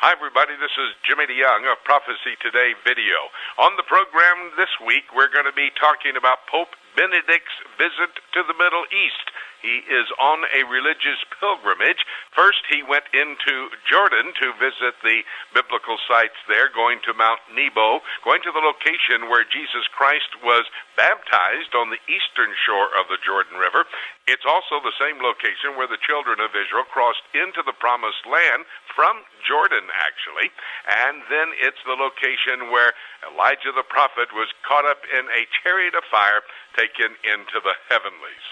Hi, everybody. This is Jimmy DeYoung of Prophecy Today video. On the program this week, we're going to be talking about Pope Benedict's visit to the Middle East. He is on a religious pilgrimage. First, he went into Jordan to visit the biblical sites there, going to Mount Nebo, going to the location where Jesus Christ was baptized on the eastern shore of the Jordan River. It's also the same location where the children of Israel crossed into the Promised Land from Jordan, actually. And then it's the location where Elijah the prophet was caught up in a chariot of fire taken into the heavenlies.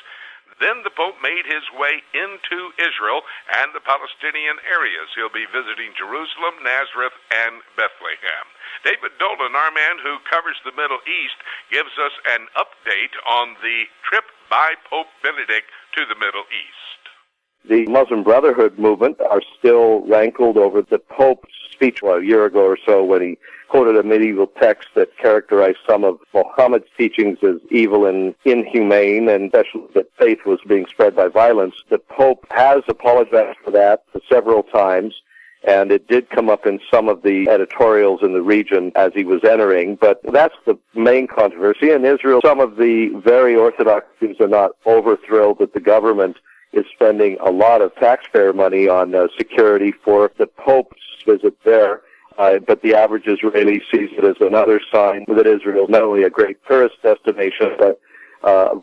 Then the Pope made his way into Israel and the Palestinian areas. He'll be visiting Jerusalem, Nazareth, and Bethlehem. David Dolan, our man who covers the Middle East, gives us an update on the trip by Pope Benedict to the Middle East. The Muslim Brotherhood movement are still rankled over the Pope's speech a year ago or so when he quoted a medieval text that characterized some of Muhammad's teachings as evil and inhumane, and especially that faith was being spread by violence. The Pope has apologized for that several times, and it did come up in some of the editorials in the region as he was entering, but that's the main controversy. In Israel, some of the very Orthodox Jews are not over-thrilled that the government is spending a lot of taxpayer money on security for the Pope's visit there. But the average Israeli sees it as another sign that Israel is not only a great tourist destination, but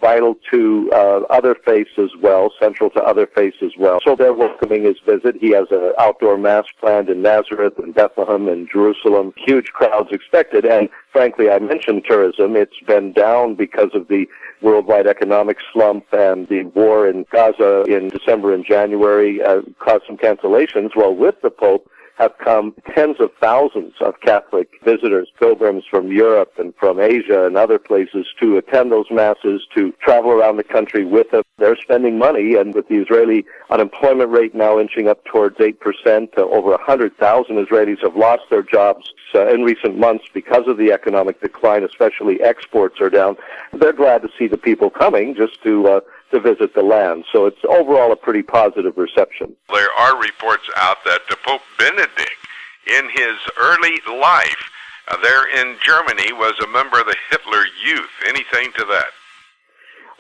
vital to other faiths as well, central to other faiths as well. So they're welcoming his visit. He has an outdoor mass planned in Nazareth and Bethlehem and Jerusalem. Huge crowds expected. And frankly, I mentioned tourism. It's been down because of the worldwide economic slump and the war in Gaza in December and January caused some cancellations. Well, with the Pope have come tens of thousands of Catholic visitors, pilgrims from Europe and from Asia and other places to attend those masses, to travel around the country with them. They're spending money, and with the Israeli unemployment rate now inching up towards 8%, over 100,000 Israelis have lost their jobs in recent months because of the economic decline, especially exports are down. They're glad to see the people coming just to visit the land. So it's overall a pretty positive reception. There are reports out that Pope Benedict, in his early life, there in Germany, was a member of the Hitler Youth. Anything to that?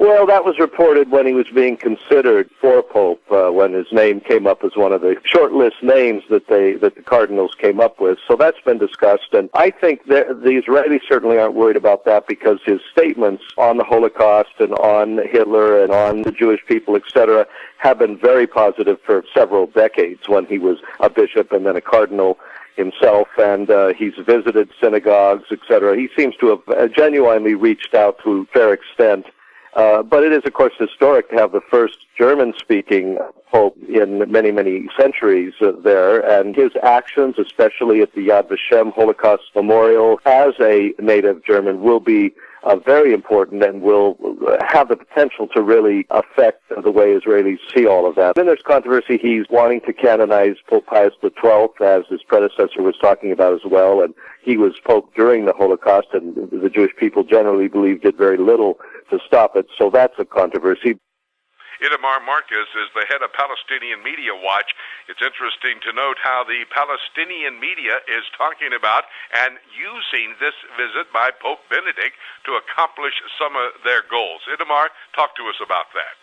Well, that was reported when he was being considered for Pope, when his name came up as one of the short-list names that the cardinals came up with. So that's been discussed, and I think the Israelis certainly aren't worried about that because his statements on the Holocaust and on Hitler and on the Jewish people, etc., have been very positive for several decades when he was a bishop and then a cardinal himself, and he's visited synagogues, etc. He seems to have genuinely reached out to a fair extent. But it is, of course, historic to have the first German-speaking Pope in many, many centuries there, and his actions, especially at the Yad Vashem Holocaust Memorial, as a native German, will be very important and will have the potential to really affect the way Israelis see all of that. Then there's controversy. He's wanting to canonize Pope Pius XII, as his predecessor was talking about as well, and he was Pope during the Holocaust, and the Jewish people generally believe did very little to stop it, so that's a controversy. Itimar is the head of Palestinian Media Watch. It's interesting to note how the Palestinian media is talking about and using this visit by Pope Benedict to accomplish some of their goals. Itimar, talk to us about that.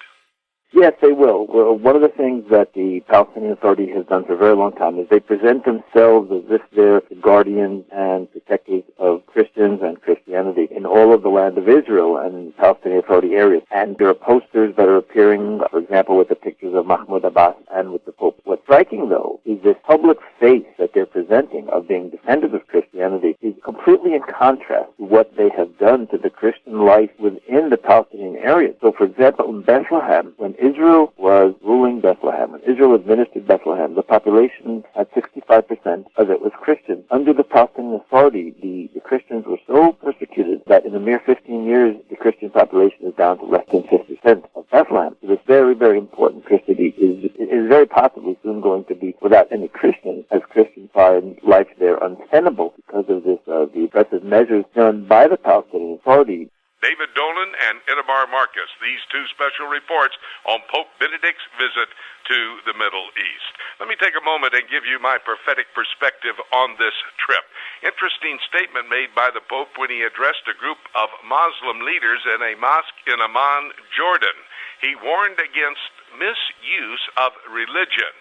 Yes, they will. Well, one of the things that the Palestinian Authority has done for a very long time is they present themselves as if they're the guardians and protectors of Christians and Christianity in all of the land of Israel and in the Palestinian Authority areas. And there are posters that are appearing, for example, with the pictures of Mahmoud Abbas and with the Pope. What's striking, though, is this public face that they're presenting of being defenders of Christianity is completely in contrast to what they have done to the Christian life within the Palestinian areas. So, for example, in Bethlehem, when Israel was ruling Bethlehem, when Israel administered Bethlehem, the population at 65% of it was Christian. Under the Palestinian Authority, the Christians were so persecuted that in a mere 15 years, the Christian population is down to less than 50% of Bethlehem. So this very, very important Christianity is very possibly soon going to be without any Christians, as Christians find life there untenable because of this the oppressive measures done by the Palestinian Authority. David Dolan and Itimar Marcus, these two special reports on Pope Benedict's visit to the Middle East. Let me take a moment and give you my prophetic perspective on this trip. Interesting statement made by the Pope when he addressed a group of Muslim leaders in a mosque in Amman, Jordan. He warned against misuse of religion.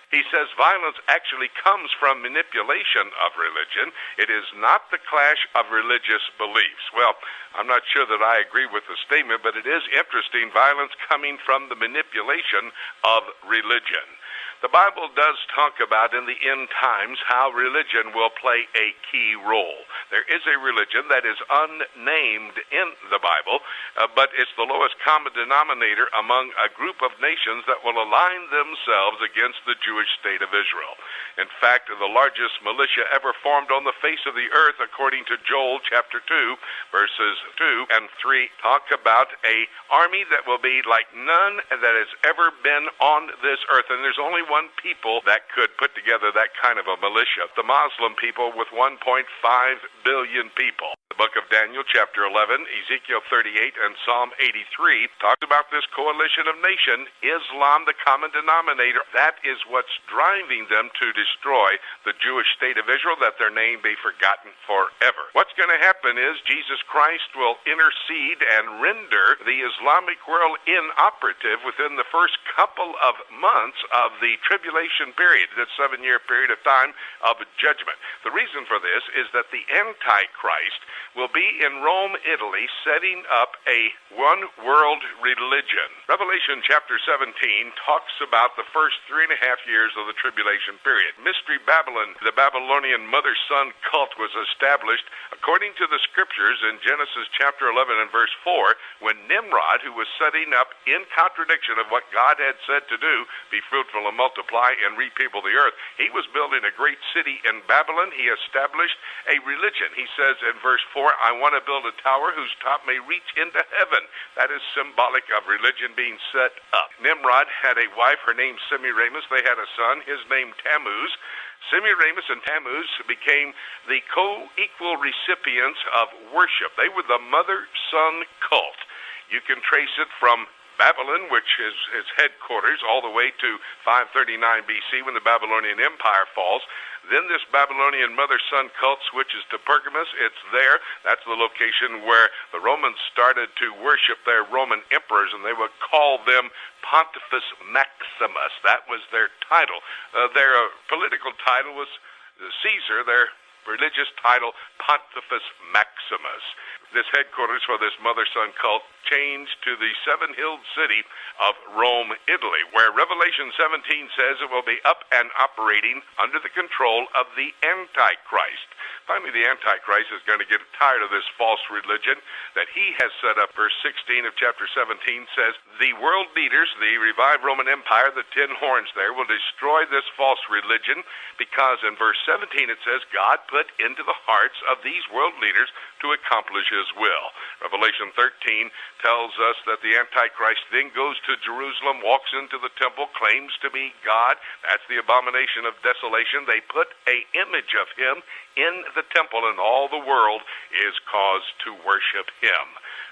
He says violence actually comes from manipulation of religion. It is not the clash of religious beliefs. Well, I'm not sure that I agree with the statement, but it is interesting, violence coming from the manipulation of religion. The Bible does talk about in the end times how religion will play a key role. There is a religion that is unnamed in the Bible, but it's the lowest common denominator among a group of nations that will align themselves against the Jewish state of Israel. In fact, the largest militia ever formed on the face of the earth, according to Joel chapter 2, verses 2 and 3, talk about a army that will be like none that has ever been on this earth. And there's only one people that could put together that kind of a militia, the Muslim people with 1.5 billion people. The book of Daniel chapter 11, Ezekiel 38, and Psalm 83 talks about this coalition of nation, Islam, the common denominator. That is what's driving them to destroy the Jewish state of Israel, that their name be forgotten forever. What's going to happen is Jesus Christ will intercede and render the Islamic world inoperative within the first couple of months of the tribulation period, this 7-year period of time of judgment. The reason for this is that the Antichrist will be in Rome, Italy, setting up a one-world religion. Revelation chapter 17 talks about the first 3.5 years of the tribulation period. Mystery Babylon, the Babylonian mother-son cult, was established according to the scriptures in Genesis chapter 11 and verse 4, when Nimrod, who was setting up in contradiction of what God had said to do, be fruitful and multiply and repeople the earth, he was building a great city in Babylon. He established a religion. He says in verse 4, I want to build a tower whose top may reach into heaven. That is symbolic of religion being set up. Nimrod had a wife, her name Semiramis. They had a son, his name Tammuz. Semiramis and Tammuz became the co-equal recipients of worship. They were the mother-son cult. You can trace it from Babylon, which is its headquarters, all the way to 539 BC when the Babylonian Empire falls. Then this Babylonian mother-son cult switches to Pergamus. It's there. That's the location where the Romans started to worship their Roman emperors, and they would call them Pontifex Maximus. That was their title. Their political title was Caesar. Their religious title, Pontifex Maximus. This headquarters for this mother-son cult changed to the seven-hilled city of Rome, Italy, where Revelation 17 says it will be up and operating under the control of the Antichrist. Finally, the Antichrist is going to get tired of this false religion that he has set up. Verse 16 of chapter 17 says, the world leaders, the revived Roman Empire, the 10 horns there, will destroy this false religion, because in verse 17 it says, God put into the hearts of these world leaders to accomplish his will. Revelation 13 tells us that the Antichrist then goes to Jerusalem, walks into the temple, claims to be God. That's the abomination of desolation. They put an image of him in the temple, and all the world is caused to worship him.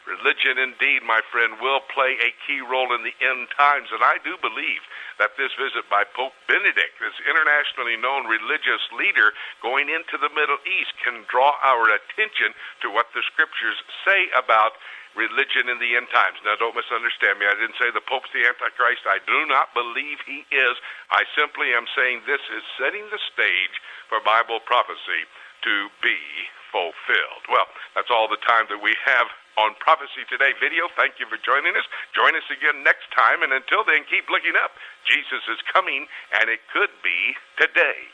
Religion, indeed, my friend, will play a key role in the end times, and I do believe that this visit by Pope Benedict, this internationally known religious leader going into the Middle East, can draw our attention to what the scriptures say about religion in the end times. Now, don't misunderstand me. I didn't say the Pope's the Antichrist. I do not believe he is. I simply am saying this is setting the stage for Bible prophecy to be fulfilled. Well, that's all the time that we have on Prophecy Today video. Thank you for joining us. Join us again next time, and until then, keep looking up. Jesus is coming, and it could be today.